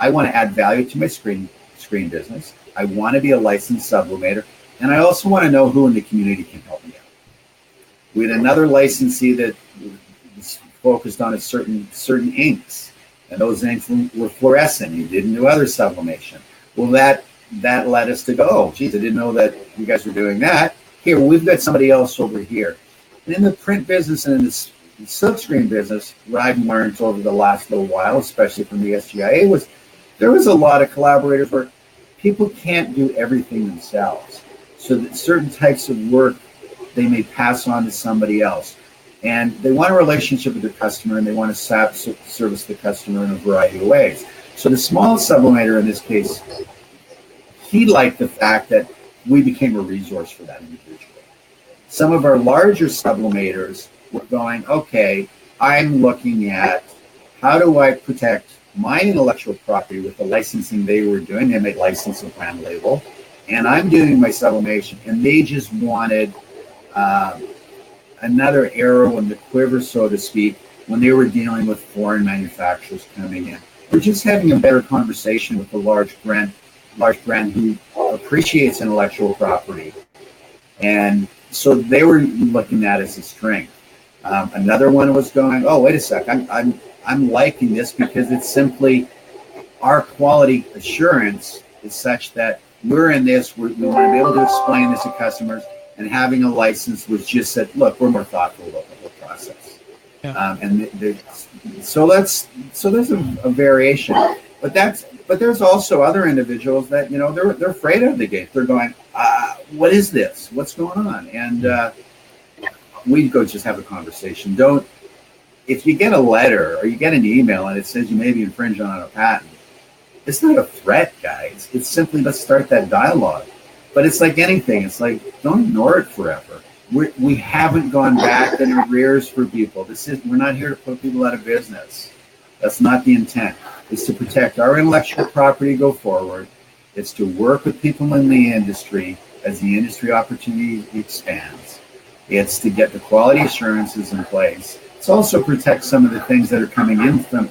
to add value to my screen business. I want to be a licensed sublimator, and I also want to know who in the community can help me out. We had another licensee that was focused on a certain inks, and those inks were fluorescent. You didn't do other sublimation. Well, that led us to go, oh, geez, I didn't know that you guys were doing that. Here, we've got somebody else over here. And in the print business and in the silkscreen business, what I've learned over the last little while, especially from the SGIA, was there was a lot of collaborators where people can't do everything themselves. So that certain types of work they may pass on to somebody else. And they want a relationship with the customer, and they want to service the customer in a variety of ways. So the small sublimator in this case, he liked the fact that we became a resource for that individual. Some of our larger sublimators were going, okay, I'm looking at how do I protect my intellectual property with the licensing they were doing. They made license and brand label, and I'm doing my sublimation, and they just wanted another arrow in the quiver, so to speak, when they were dealing with foreign manufacturers coming in. We're just having a better conversation with a large brand who appreciates intellectual property. And so they were looking at it as a strength. Another one was going, oh, wait a sec, I'm liking this because it's simply our quality assurance is such that we're in this, we want to be able to explain this to customers, and having a license was just said, look, we're more thoughtful about the whole process. Yeah. So there's a variation, but there's also other individuals that, they're afraid of the gate. They're going, what is this? What's going on? And we go just have a conversation. If you get a letter or you get an email and it says you may be infringing on a patent, it's not a threat, guys. It's simply, let's start that dialogue. But it's like anything. It's like, don't ignore it forever. We haven't gone back in arrears for people. We're not here to put people out of business. That's not the intent. It's to protect our intellectual property, go forward. It's to work with people in the industry as the industry opportunity expands. It's to get the quality assurances in place. It's also protect some of the things that are coming in from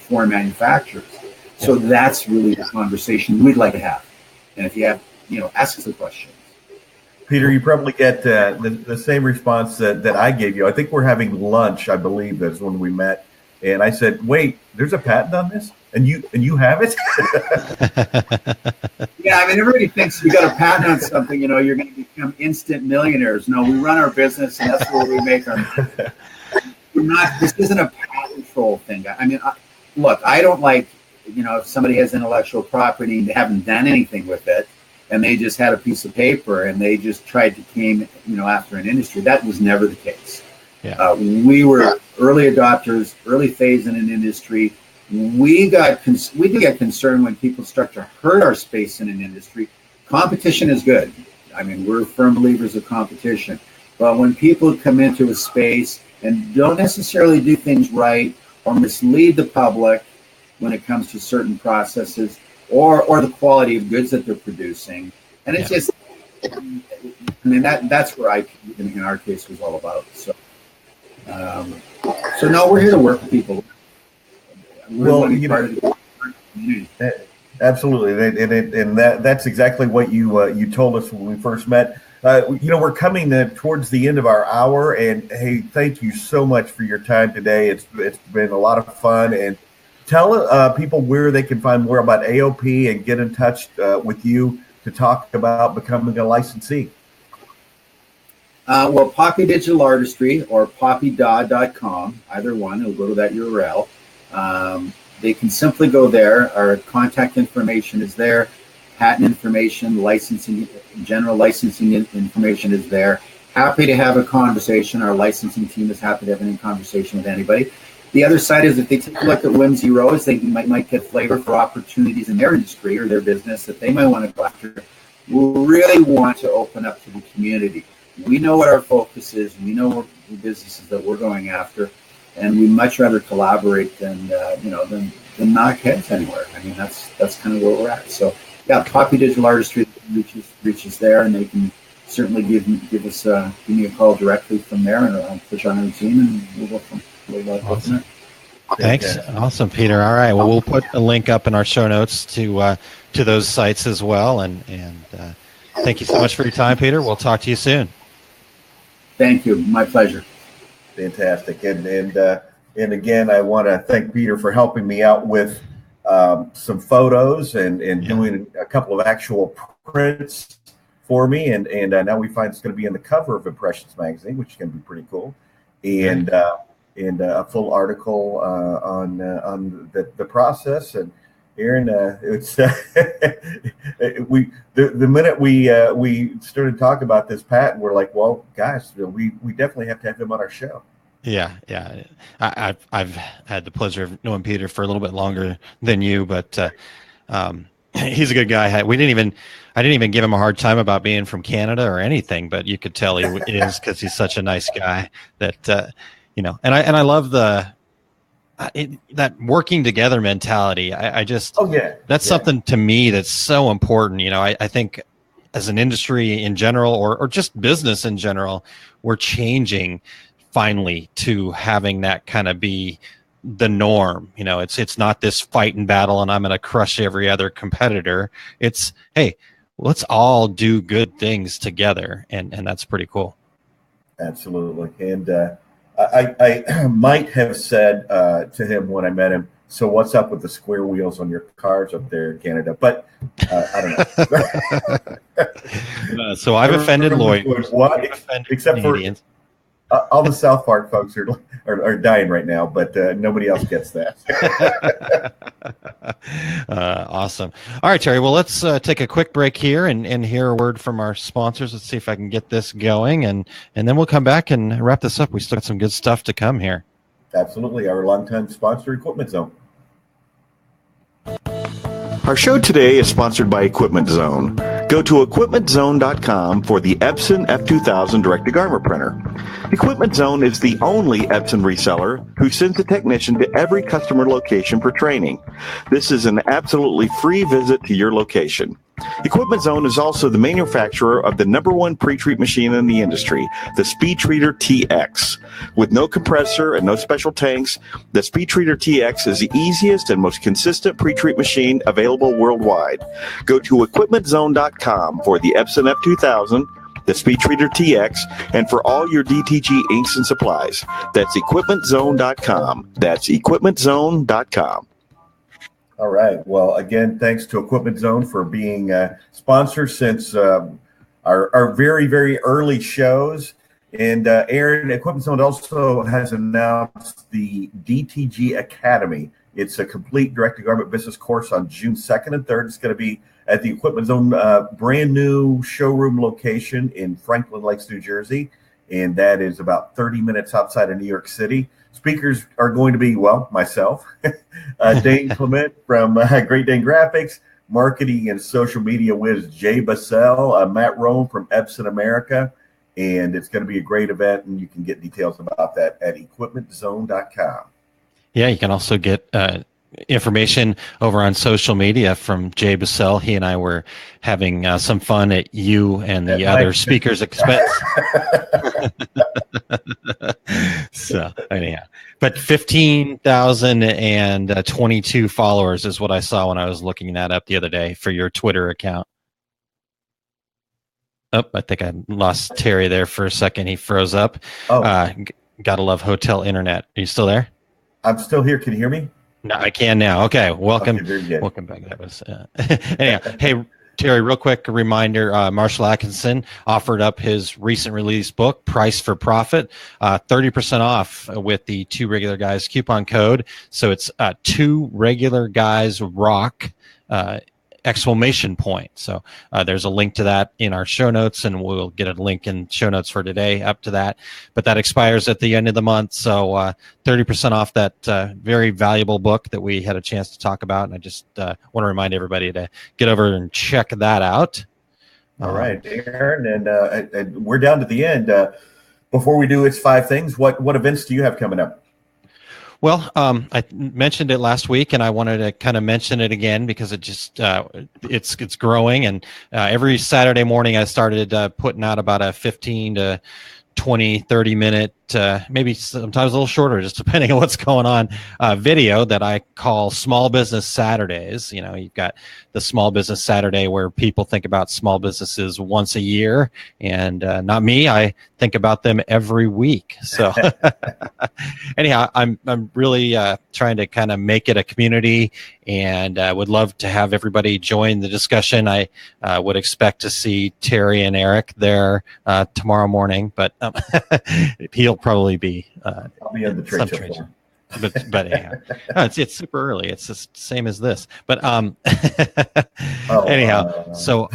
foreign manufacturers. So that's really the conversation we'd like to have. And if you have, ask us a question. Peter, you probably get the same response that I gave you. I think we're having lunch, I believe, is when we met And I said, wait, there's a patent on this? And you have it? Yeah, I mean, everybody thinks you got a patent on something, you're going to become instant millionaires. No, we run our business, and that's where we make our money. This isn't a patent troll thing. I mean, look, I don't like, if somebody has intellectual property and they haven't done anything with it, and they just had a piece of paper and they just tried to came, after an industry. That was never the case. Yeah. We were early adopters, early phase in an industry. We do get concerned when people start to hurt our space in an industry. Competition is good. I mean, we're firm believers of competition. But when people come into a space and don't necessarily do things right or mislead the public when it comes to certain processes or the quality of goods that they're producing, and it's just, that's where IP in our case was all about. So no, we're here to work with people. Absolutely, and that's exactly what you told us when we first met. We're coming towards the end of our hour, and hey, thank you so much for your time today. It's been a lot of fun, and tell people where they can find more about AOP and get in touch with you to talk about becoming a licensee. Well, Poppy Digital Artistry or poppyda.com, either one, it'll go to that URL. They can simply go there. Our contact information is there. Patent information, licensing, general licensing information is there. Happy to have a conversation. Our licensing team is happy to have any conversation with anybody. The other side is if they take a look at Whimsy Rose, they might get flavor for opportunities in their industry or their business that they might want to go after. We really want to open up to the community. We know what our focus is. We know what the businesses that we're going after, and we much rather collaborate than knock heads anywhere. I mean, that's kind of where we're at. So, yeah, Poppy Digital Artistry reaches there, and they can certainly give me a call directly from there, and I'll push on our team, and we'll go from there. Thanks. Awesome, Peter. All right. Well, we'll put a link up in our show notes to those sites as well, and thank you so much for your time, Peter. We'll talk to you soon. Thank you. My pleasure. Fantastic. And again, I want to thank Peter for helping me out with some photos and doing a couple of actual prints for me. And now we find it's going to be on the cover of Impressions Magazine, which is going to be pretty cool. And a full article on the process. And Aaron, it's the minute we started talking about this patent, we're like, well, guys, we definitely have to have him on our show. Yeah. I've had the pleasure of knowing Peter for a little bit longer than you, but he's a good guy. I didn't even give him a hard time about being from Canada or anything, but you could tell he is because he's such a nice guy that and I love that working together mentality. That's something to me that's so important. I think as an industry in general, or just business in general, we're changing finally to having that kind of be the norm. It's not this fight and battle and I'm going to crush every other competitor. It's, hey, let's all do good things together. And that's pretty cool. Absolutely. And I might have said to him when I met him, so what's up with the square wheels on your cars up there in Canada? But I don't know. So I've offended lawyers. Except Canadians. For all the South Park folks are dying right now, but nobody else gets that. Awesome. All right, Terry. Well, let's take a quick break here and hear a word from our sponsors. Let's see if I can get this going, and then we'll come back and wrap this up. We still got some good stuff to come here. Absolutely. Our longtime sponsor, Equipment Zone. Our show today is sponsored by Equipment Zone. Go to equipmentzone.com for the Epson F2000 direct-to-garment printer. Equipment Zone is the only Epson reseller who sends a technician to every customer location for training. This is an absolutely free visit to your location. Equipment Zone is also the manufacturer of the #1 pre-treat machine in the industry, the Speed Treater TX. With no compressor and no special tanks, the Speed Treater TX is the easiest and most consistent pre-treat machine available worldwide. Go to equipmentzone.com for the Epson F2000, the Speed Treater TX, and for all your DTG inks and supplies. That's equipmentzone.com. That's equipmentzone.com. All right. Well, again, thanks to Equipment Zone for being sponsors since our very, very early shows. And Aaron, Equipment Zone also has announced the DTG Academy. It's a complete direct-to-garment business course on June 2nd and 3rd. It's going to be at the Equipment Zone brand new showroom location in Franklin Lakes, New Jersey. And that is about 30 minutes outside of New York City. Speakers are going to be, well, myself, Dane Clement from Great Dane Graphics, marketing and social media whiz Jay Bassell, Matt Rome from Epson America, and it's going to be a great event, and you can get details about that at equipmentzone.com. Yeah, you can also get information over on social media from Jay Bassell. He and I were having some fun at you and the other speakers' expense. So anyhow, but 15,022 followers is what I saw when I was looking that up the other day for your Twitter account. Oh, I think I lost Terry there for a second. He froze up. Oh. Gotta love hotel internet. Are you still there? I'm still here. Can you hear me? No, I can now. Okay, welcome. Okay, welcome back. That was anyhow. Hey, Terry, real quick reminder, Marshall Atkinson offered up his recent release book, Price for Profit, 30% off with the Two Regular Guys coupon code. So it's Two Regular Guys Rock, exclamation point. So there's a link to that in our show notes, and we'll get a link in show notes for today up to that. But that expires at the end of the month. So 30% off that very valuable book that we had a chance to talk about. And I just want to remind everybody to get over and check that out. All right, Aaron, and we're down to the end. Before we do It's Five Things, what events do you have coming up? Well, I mentioned it last week, and I wanted to kind of mention it again because it just it's growing. And every Saturday morning, I started putting out about a 15 to 20, 30 minute, maybe sometimes a little shorter, just depending on what's going on, video that I call Small Business Saturdays. You know, you've got the Small Business Saturday where people think about small businesses once a year, and not me. I think about them every week. So anyhow, I'm really trying to kind of make it a community, and would love to have everybody join the discussion. I would expect to see Terry and Eric there tomorrow morning, but he'll probably be I'll be on the trade show. But anyhow, no, it's super early. It's the same as this. But anyhow, so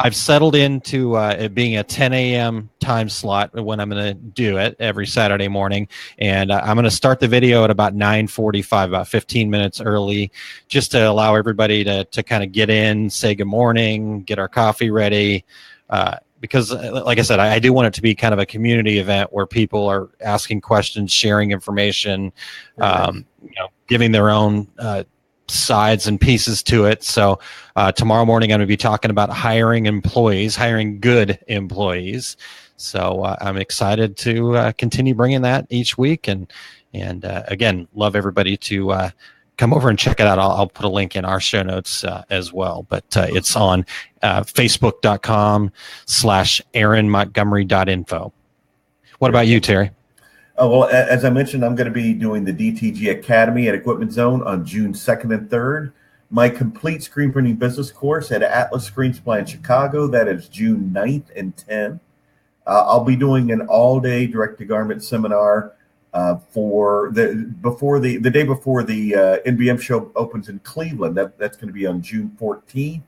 I've settled into it being a 10 a.m. time slot when I'm going to do it every Saturday morning, and I'm going to start the video at about 9:45, about 15 minutes early, just to allow everybody to kind of get in, say good morning, get our coffee ready. Because, like I said, I do want it to be kind of a community event where people are asking questions, sharing information, giving their own sides and pieces to it. So tomorrow morning, I'm going to be talking about hiring employees, hiring good employees. So I'm excited to continue bringing that each week. And again, love everybody to come over and check it out. I'll put a link in our show notes as well. But it's on facebook.com/AaronMontgomery.info. What about you, Terry? Oh, well, as I mentioned, I'm going to be doing the DTG Academy at Equipment Zone on June 2nd and 3rd. My complete screen printing business course at Atlas Screen Supply in Chicago, that is June 9th and 10th. I'll be doing an all-day direct-to-garment seminar for the day before the NBM show opens in Cleveland. That's going to be on June 14th.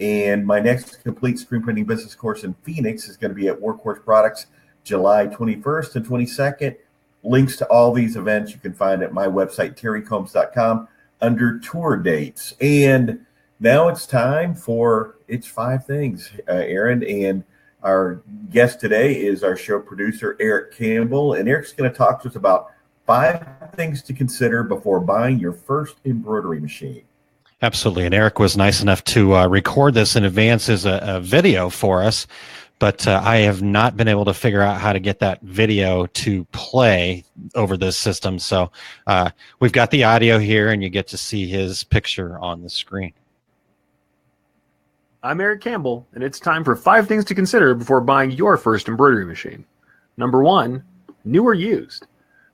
And my next complete screen printing business course in Phoenix is going to be at Workhorse Products July 21st and 22nd. Links to all these events you can find at my website, terrycombs.com, under tour dates. And now it's time for It's Five Things, Aaron. And our guest today is our show producer, Eric Campbell. And Eric's going to talk to us about 5 things to consider before buying your first embroidery machine. Absolutely. And Eric was nice enough to record this in advance as a video for us. But I have not been able to figure out how to get that video to play over this system. So we've got the audio here, and you get to see his picture on the screen. I'm Eric Campbell, and it's time for 5 things to consider before buying your first embroidery machine. Number 1, new or used.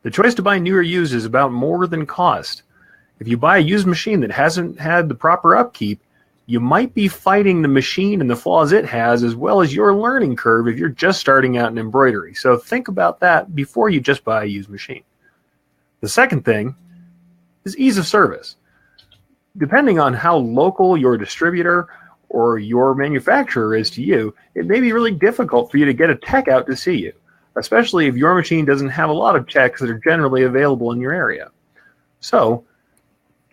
The choice to buy new or used is about more than cost. If you buy a used machine that hasn't had the proper upkeep, you might be fighting the machine and the flaws it has, as well as your learning curve if you're just starting out in embroidery. So think about that before you just buy a used machine. The second thing is ease of service. Depending on how local your distributor or your manufacturer is to you, it may be really difficult for you to get a tech out to see you, especially if your machine doesn't have a lot of techs that are generally available in your area. So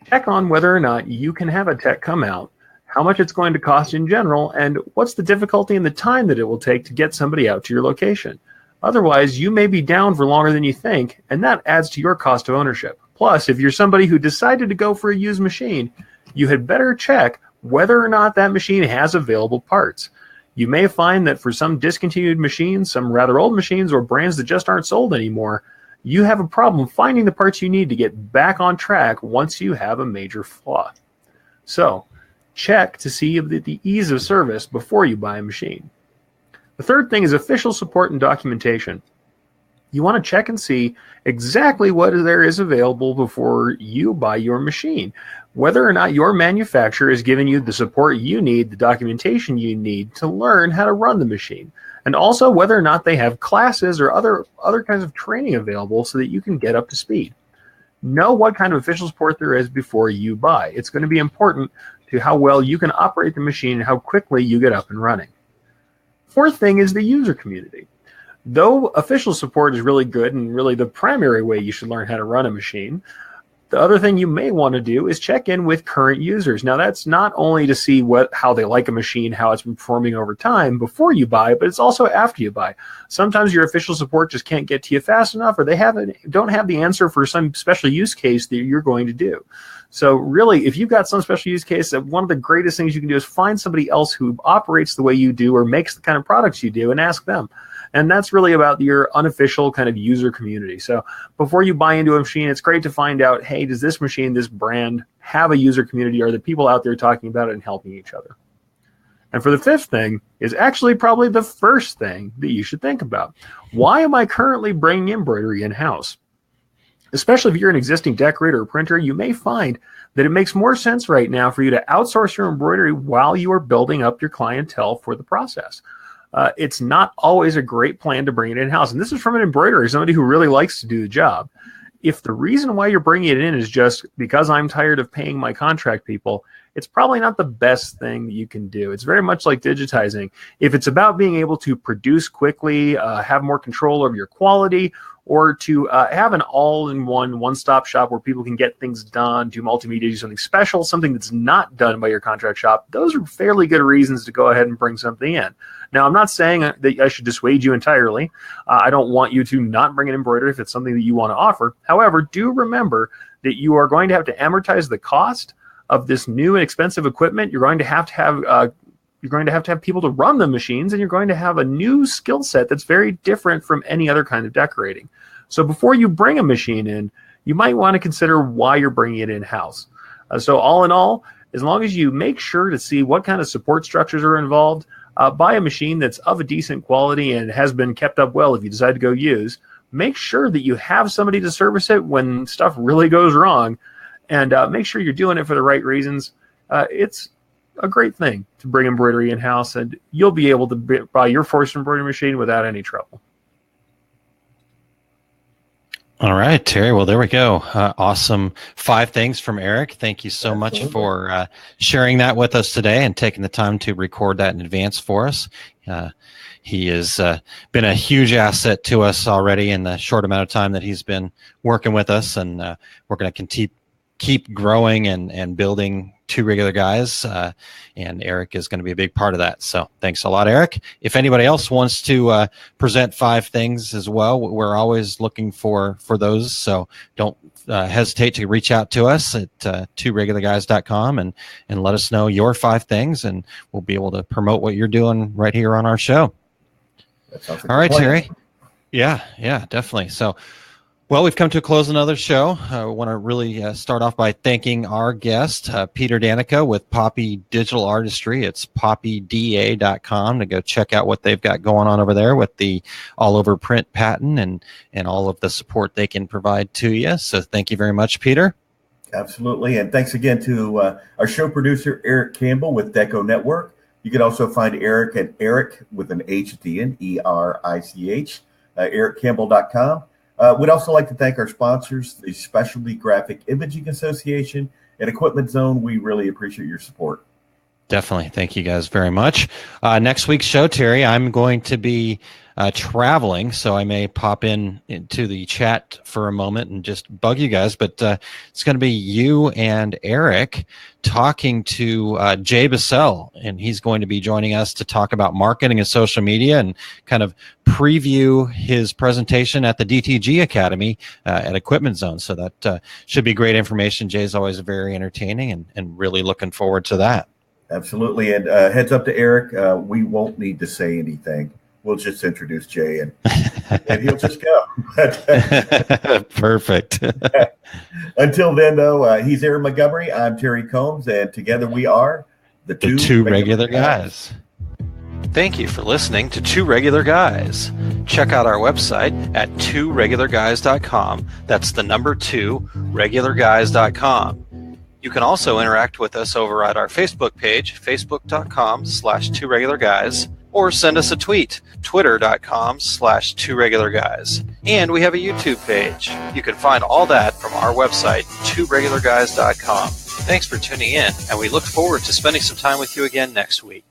check on whether or not you can have a tech come out, how much it's going to cost in general, and what's the difficulty and the time that it will take to get somebody out to your location. Otherwise, you may be down for longer than you think, and that adds to your cost of ownership. Plus, if you're somebody who decided to go for a used machine, you had better check whether or not that machine has available parts. You may find that for some discontinued machines, some rather old machines, or brands that just aren't sold anymore, you have a problem finding the parts you need to get back on track once you have a major flaw. So, check to see the ease of service before you buy a machine. The third thing is official support and documentation. You want to check and see exactly what there is available before you buy your machine. Whether or not your manufacturer is giving you the support you need, the documentation you need to learn how to run the machine. And also whether or not they have classes or other kinds of training available so that you can get up to speed. Know what kind of official support there is before you buy. It's going to be important to how well you can operate the machine and how quickly you get up and running. Fourth thing is the user community. Though official support is really good and really the primary way you should learn how to run a machine, the other thing you may want to do is check in with current users. Now, that's not only to see how they like a machine, how it's been performing over time before you buy, but it's also after you buy. Sometimes your official support just can't get to you fast enough, or they don't have the answer for some special use case that you're going to do. So really, if you've got some special use case, one of the greatest things you can do is find somebody else who operates the way you do or makes the kind of products you do and ask them. And that's really about your unofficial kind of user community. So before you buy into a machine, it's great to find out, hey, does this machine, this brand, have a user community? Are the people out there talking about it and helping each other? And for the fifth thing is actually probably the first thing that you should think about. Why am I currently bringing embroidery in-house? Especially if you're an existing decorator or printer, you may find that it makes more sense right now for you to outsource your embroidery while you are building up your clientele for the process. It's not always a great plan to bring it in-house. And this is from an embroiderer, somebody who really likes to do the job. If the reason why you're bringing it in is just because I'm tired of paying my contract people, it's probably not the best thing you can do. It's very much like digitizing. If it's about being able to produce quickly, have more control over your quality, or to have an all-in-one, one-stop shop where people can get things done, do multimedia, do something special, something that's not done by your contract shop, those are fairly good reasons to go ahead and bring something in. Now, I'm not saying that I should dissuade you entirely. I don't want you to not bring an embroidery if it's something that you want to offer. However, do remember that you are going to have to amortize the cost of this new and expensive equipment. You're going to have people to run the machines, and you're going to have a new skill set that's very different from any other kind of decorating. So before you bring a machine in, you might want to consider why you're bringing it in-house. So all in all, as long as you make sure to see what kind of support structures are involved, buy a machine that's of a decent quality and has been kept up well if you decide to go use. Make sure that you have somebody to service it when stuff really goes wrong, and make sure you're doing it for the right reasons. It's a great thing to bring embroidery in-house, and you'll be able to buy your first embroidery machine without any trouble. All right, Terry. Well, there we go. Awesome 5 things from Eric. Thank you so much for sharing that with us today and taking the time to record that in advance for us. He has been a huge asset to us already in the short amount of time that he's been working with us, and we're going to keep growing and building 2 regular guys, and Eric is going to be a big part of that. So thanks a lot, Eric. If anybody else wants to present 5 things as well, we're always looking for those. So don't hesitate to reach out to us at 2regularguys.com and let us know your 5 things, and we'll be able to promote what you're doing right here on our show. That sounds like all right, plan. Terry. Yeah, definitely. So Well, we've come to a close of another show. I want to really start off by thanking our guest, Peter Danica with Poppy Digital Artistry. It's poppyda.com to go check out what they've got going on over there with the all-over print patent and all of the support they can provide to you. So thank you very much, Peter. Absolutely. And thanks again to our show producer, Eric Campbell with Deco Network. You can also find Eric at Eric with an H at the end, ERICH, ericcampbell.com. We'd also like to thank our sponsors, the Specialty Graphic Imaging Association and Equipment Zone. We really appreciate your support. Definitely. Thank you guys very much. Next week's show, Terry, I'm going to be traveling, so I may pop into the chat for a moment and just bug you guys, but it's going to be you and Eric talking to Jay Bissell, and he's going to be joining us to talk about marketing and social media and kind of preview his presentation at the DTG Academy at Equipment Zone. So that should be great information. Jay's always very entertaining and really looking forward to that. Absolutely. And heads up to Eric, we won't need to say anything. We'll just introduce Jay and he'll just go. Perfect. Until then, though, he's Aaron Montgomery. I'm Terry Combs, and together we are the two regular guys. Thank you for listening to Two Regular Guys. Check out our website at tworegularguys.com. That's the number 2, regularguys.com. You can also interact with us over at our Facebook page, facebook.com/tworegularguys, or send us a tweet, twitter.com/tworegularguys. And we have a YouTube page. You can find all that from our website, tworegularguys.com. Thanks for tuning in, and we look forward to spending some time with you again next week.